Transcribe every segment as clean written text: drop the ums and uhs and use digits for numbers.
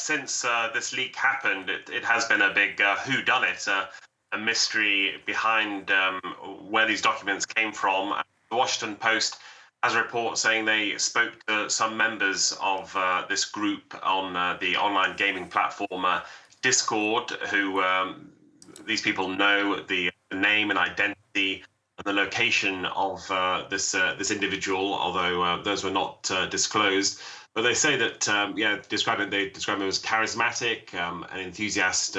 since this leak happened, it has been a big whodunit, a mystery behind where these documents came from. The Washington Post has a report saying they spoke to some members of this group on the online gaming platform Discord, who these people know the name and identity and the location of this individual, although those were not disclosed. But they say that they describe him as charismatic, an enthusiast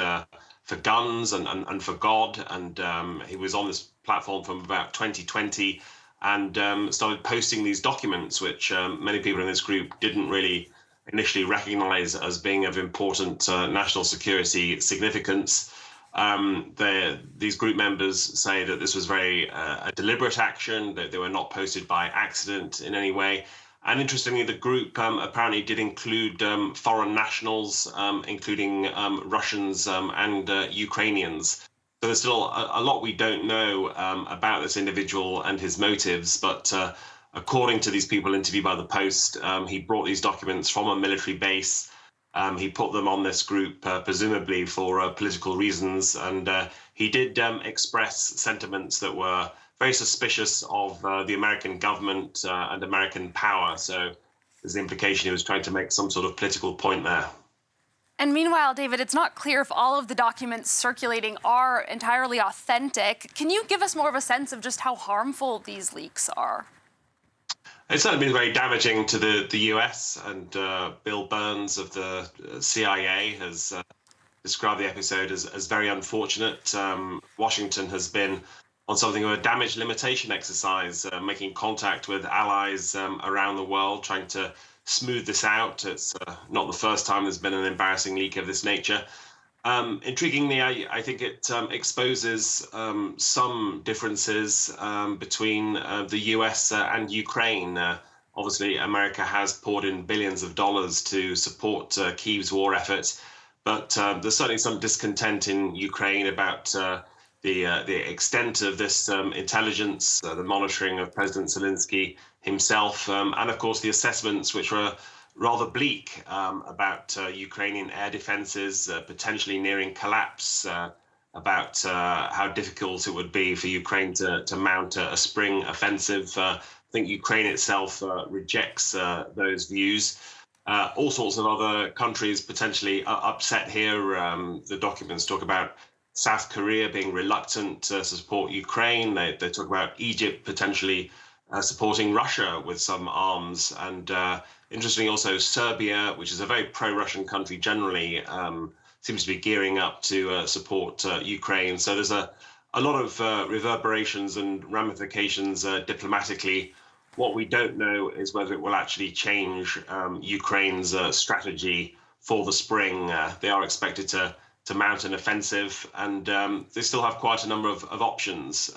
for guns and for God, and he was on this platform from about 2020 and started posting these documents, which many people in this group didn't really initially recognize as being of important national security significance. These group members say that this was very a deliberate action, that they were not posted by accident in any way. And interestingly, the group apparently did include foreign nationals, including Russians and Ukrainians. So there's still a lot we don't know about this individual and his motives. But according to these people interviewed by the Post, he brought these documents from a military base. He put them on this group, presumably for political reasons. And he did express sentiments that were very suspicious of the American government and American power. So there's the implication he was trying to make some sort of political point there. And meanwhile, David, it's not clear if all of the documents circulating are entirely authentic. Can you give us more of a sense of just how harmful these leaks are? It's certainly been very damaging to the US, and Bill Burns of the CIA has described the episode as very unfortunate. Washington has been on something of a damage limitation exercise, making contact with allies around the world, trying to smooth this out. It's not the first time there's been an embarrassing leak of this nature. Intriguingly, I think it exposes some differences between the US and Ukraine. Obviously, America has poured in billions of dollars to support Kyiv's war effort, but there's certainly some discontent in Ukraine about the extent of this intelligence, the monitoring of President Zelensky himself, and of course the assessments, which were rather bleak about Ukrainian air defenses potentially nearing collapse, about how difficult it would be for Ukraine to mount a spring offensive. I think Ukraine itself rejects those views. All sorts of other countries potentially upset here. The documents talk about South Korea being reluctant to support Ukraine. They talk about Egypt potentially supporting Russia with some arms. And interestingly, also Serbia, which is a very pro-Russian country generally, seems to be gearing up to support Ukraine. So there's a lot of reverberations and ramifications diplomatically. What we don't know is whether it will actually change Ukraine's strategy for the spring. They are expected to mount an offensive, and they still have quite a number of options.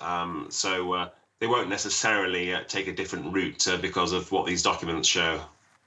So they won't necessarily take a different route because of what these documents show.